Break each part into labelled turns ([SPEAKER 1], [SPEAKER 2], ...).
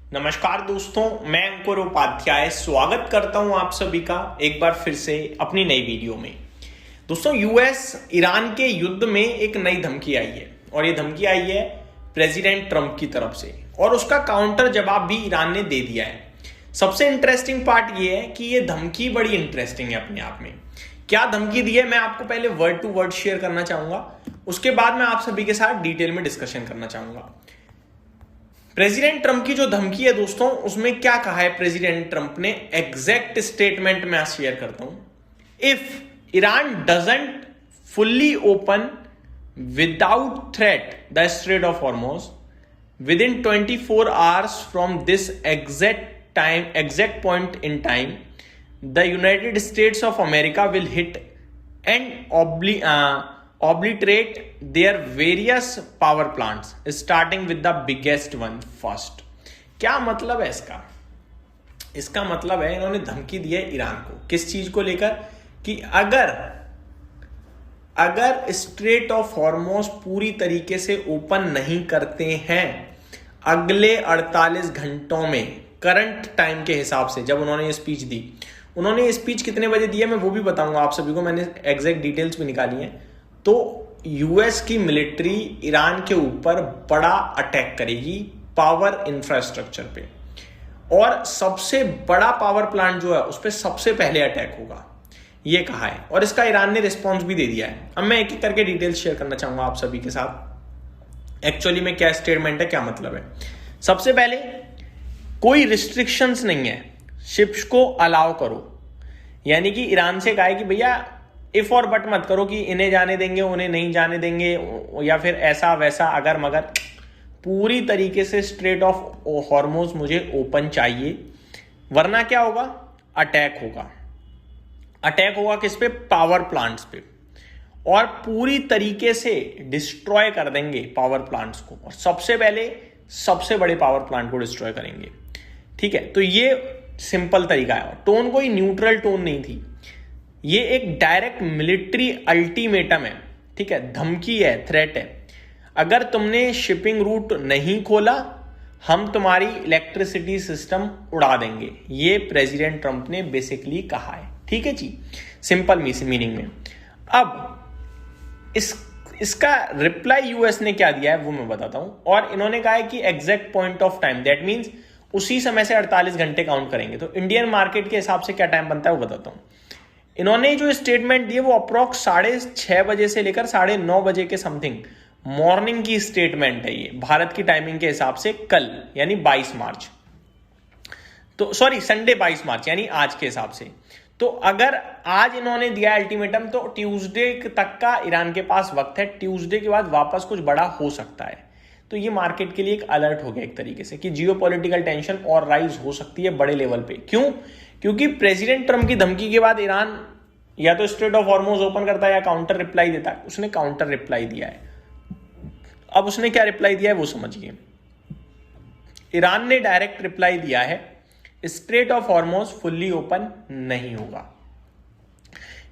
[SPEAKER 1] नमस्कार दोस्तों, मैं अंकुर उपाध्याय स्वागत करता हूं आप सभी का एक बार फिर से अपनी नई वीडियो में। दोस्तों, यूएस ईरान के युद्ध में एक नई धमकी आई है और ये धमकी आई है प्रेसिडेंट ट्रंप की तरफ से और उसका काउंटर जवाब भी ईरान ने दे दिया है। सबसे इंटरेस्टिंग पार्ट ये है कि ये धमकी बड़ी इंटरेस्टिंग है अपने आप में। क्या धमकी दी है मैं आपको पहले वर्ड टू वर्ड शेयर करना चाहूंगा, उसके बाद मैं आप सभी के साथ डिटेल में डिस्कशन करना चाहूंगा। प्रेसिडेंट ट्रंप की जो धमकी है दोस्तों, उसमें क्या कहा है प्रेसिडेंट ट्रंप ने, एग्जैक्ट स्टेटमेंट मैं शेयर करता हूं। If Iran doesn't fully open without threat the straight of Hormuz with in 24 hours from this exact point in time, the United states of America will hit and obliterate their various power plants starting with the biggest one first। क्या मतलब है इसका मतलब है इन्होंने धमकी दी है Iran को, किस चीज को लेकर, कि अगर स्ट्रेट ऑफ हॉर्मुज पूरी तरीके से ओपन नहीं करते हैं अगले 48 घंटों में, करंट टाइम के हिसाब से जब उन्होंने ये स्पीच दी, उन्होंने ये स्पीच कितने बजे दी है मैं वो भी बताऊंगा आप सभी को, मैंने एग्जैक्ट डिटेल्स भी निकाली हैं। तो यूएस की मिलिट्री ईरान के ऊपर बड़ा अटैक करेगी पावर इंफ्रास्ट्रक्चर पे, और सबसे बड़ा पावर प्लांट जो है उस पर सबसे पहले अटैक होगा, ये कहा है। और इसका ईरान ने रिस्पॉन्स भी दे दिया है। अब मैं एक एक करके डिटेल्स शेयर करना चाहूंगा आप सभी के साथ, एक्चुअली में क्या स्टेटमेंट है, क्या मतलब है। सबसे पहले, कोई रिस्ट्रिक्शंस नहीं है, शिप्स को अलाउ करो, यानी कि ईरान से कहा है कि भैया इफ और बट मत करो कि इन्हें जाने देंगे उन्हें नहीं जाने देंगे, या फिर ऐसा वैसा अगर मगर, पूरी तरीके से स्ट्रेट ऑफ हॉर्मुज मुझे ओपन चाहिए, वरना क्या होगा, अटैक होगा किस पे, पावर प्लांट्स पे, और पूरी तरीके से डिस्ट्रॉय कर देंगे पावर प्लांट्स को, और सबसे पहले सबसे बड़े पावर प्लांट को डिस्ट्रॉय करेंगे। ठीक है, तो ये सिंपल तरीका है। टोन कोई न्यूट्रल टोन नहीं थी, ये एक डायरेक्ट मिलिट्री अल्टीमेटम है। ठीक है, धमकी है, थ्रेट है। अगर तुमने शिपिंग रूट नहीं खोला हम तुम्हारी इलेक्ट्रिसिटी सिस्टम उड़ा देंगे, ये प्रेसिडेंट ट्रंप ने बेसिकली कहा है। ठीक है जी, सिंपल मीनिंग में। अब इसका रिप्लाई यूएस ने क्या दिया है वो मैं बताता हूं, और इन्होंने कहा है कि exact point of time, that means उसी समय से 48 घंटे काउंट करेंगे। तो इंडियन मार्केट के हिसाब से क्या टाइम बनता है वो बताता हूं। इन्होंने जो स्टेटमेंट दी है वो अप्रॉक्स 6:30 बजे से लेकर 9:30 बजे के समथिंग मॉर्निंग की स्टेटमेंट है ये, भारत की टाइमिंग के हिसाब से कल, यानी 22 मार्च, तो सॉरी संडे 22 मार्च यानी आज के हिसाब से। तो अगर आज इन्होंने दिया अल्टीमेटम तो ट्यूसडे तक का ईरान के पास वक्त है, ट्यूसडे के बाद वापस कुछ बड़ा हो सकता है। तो ये मार्केट के लिए एक अलर्ट हो गया एक तरीके से कि जियोपॉलिटिकल टेंशन और राइज हो सकती है बड़े लेवल पे। क्यों? क्योंकि प्रेसिडेंट ट्रंप की धमकी के बाद ईरान या तो स्ट्रेट ऑफ हॉर्मुज ओपन करता है या काउंटर रिप्लाई देता है। उसने काउंटर रिप्लाई दिया है। अब उसने क्या रिप्लाई दिया है वो समझिए। ईरान ने डायरेक्ट रिप्लाई दिया है, straight of Hormuz fully open नहीं होगा।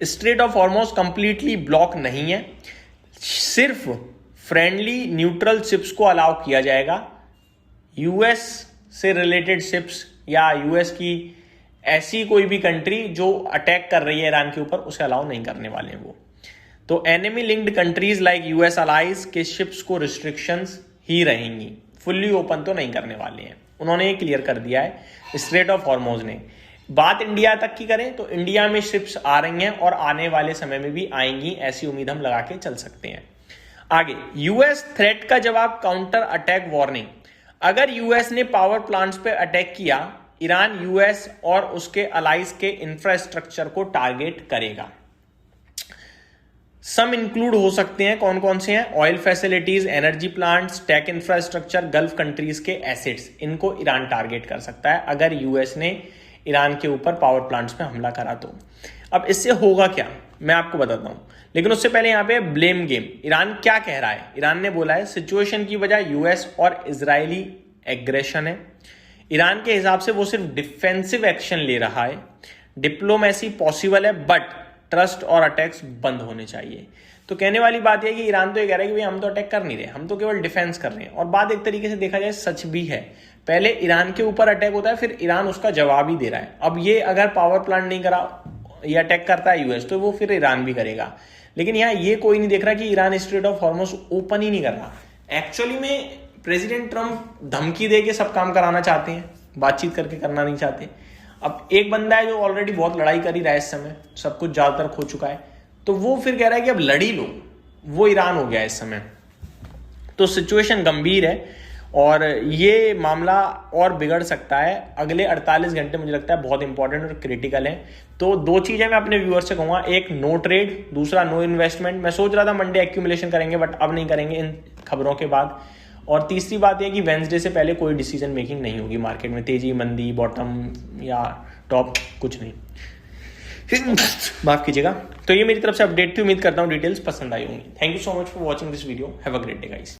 [SPEAKER 1] Straight of Hormuz completely block नहीं है, सिर्फ फ्रेंडली न्यूट्रल शिप्स को अलाउ किया जाएगा। यूएस से रिलेटेड शिप्स या यूएस की ऐसी कोई भी कंट्री जो अटैक कर रही है ईरान के ऊपर, उसे अलाउ नहीं करने वाले हैं वो। तो enemy linked countries like US allies के शिप्स को रिस्ट्रिक्शंस ही रहेंगी, फुल्ली ओपन तो नहीं करने वाले हैं। उन्होंने ये क्लियर कर दिया है स्ट्रेट ऑफ हॉर्मुज ने। बात इंडिया तक की करें तो इंडिया में शिप्स आ रही हैं और आने वाले समय में भी आएंगी, ऐसी उम्मीद हम लगा के चल सकते हैं। आगे, यूएस थ्रेट का जवाब काउंटर अटैक वार्निंग। अगर यूएस ने पावर प्लांट्स पे अटैक किया, ईरान यूएस और उसके अलाइज के इंफ्रास्ट्रक्चर को टारगेट करेगा। सम इंक्लूड हो सकते हैं, कौन कौन से हैं, oil facilities, energy plants, tech infrastructure, Gulf countries के एसेट्स, इनको ईरान टारगेट कर सकता है अगर यूएस ने ईरान के ऊपर पावर प्लांट्स पे हमला करा तो। अब इससे होगा क्या मैं आपको बताता हूं, लेकिन उससे पहले यहां पे ब्लेम गेम। ईरान क्या कह रहा है? ईरान ने बोला है सिचुएशन की वजह यूएस और इजरायली एग्रेशन है। ईरान के हिसाब से वो सिर्फ डिफेंसिव एक्शन ले रहा है, डिप्लोमेसी पॉसिबल है बट ट्रस्ट और अटैक्स बंद होने चाहिए। तो कहने वाली बात यह है कि ईरान तो ये कह रहा है कि भाई हम तो अटैक कर नहीं रहे, हम तो केवल डिफेंस कर रहे हैं। और बात एक तरीके से देखा जाए सच भी है, पहले ईरान के ऊपर अटैक होता है, फिर ईरान उसका जवाब ही दे रहा है। अब ये अगर पावर प्लांट नहीं करा, ये अटैक करता है यूएस, तो वो फिर ईरान भी करेगा। लेकिन यहाँ ये कोई नहीं देख रहा कि Iran Strait of Hormuz open ही नहीं कर रहा। एक्चुअली में प्रेसिडेंट ट्रम्प धमकी दे के सब काम कराना चाहते हैं, बातचीत करके करना नहीं चाहते। अब एक बंदा है जो ऑलरेडी बहुत लड़ाई कर ही रहा है इस समय, सब कुछ ज्यादातर खो चुका है, तो वो फिर कह रहा है कि अब लड़ी लो, वो ईरान हो गया इस समय। तो सिचुएशन गंभीर है और ये मामला और बिगड़ सकता है। अगले 48 घंटे मुझे लगता है बहुत इंपॉर्टेंट और क्रिटिकल है। तो 2 चीजें मैं अपने व्यूअर से कहूंगा, एक नो ट्रेड, दूसरा नो इन्वेस्टमेंट। मैं सोच रहा था मंडे एक्यूमुलेशन करेंगे, बट अब नहीं करेंगे इन खबरों के बाद। और तीसरी बात यह कि वेंसडे से पहले कोई डिसीजन मेकिंग नहीं होगी मार्केट में, तेजी, मंदी, बॉटम या टॉप, कुछ नहीं। माफ कीजिएगा। तो ये मेरी तरफ से अपडेट थी, उम्मीद करता हूँ डिटेल्स पसंद आई होंगी। Thank you so much for watching this video. Have a great day guys.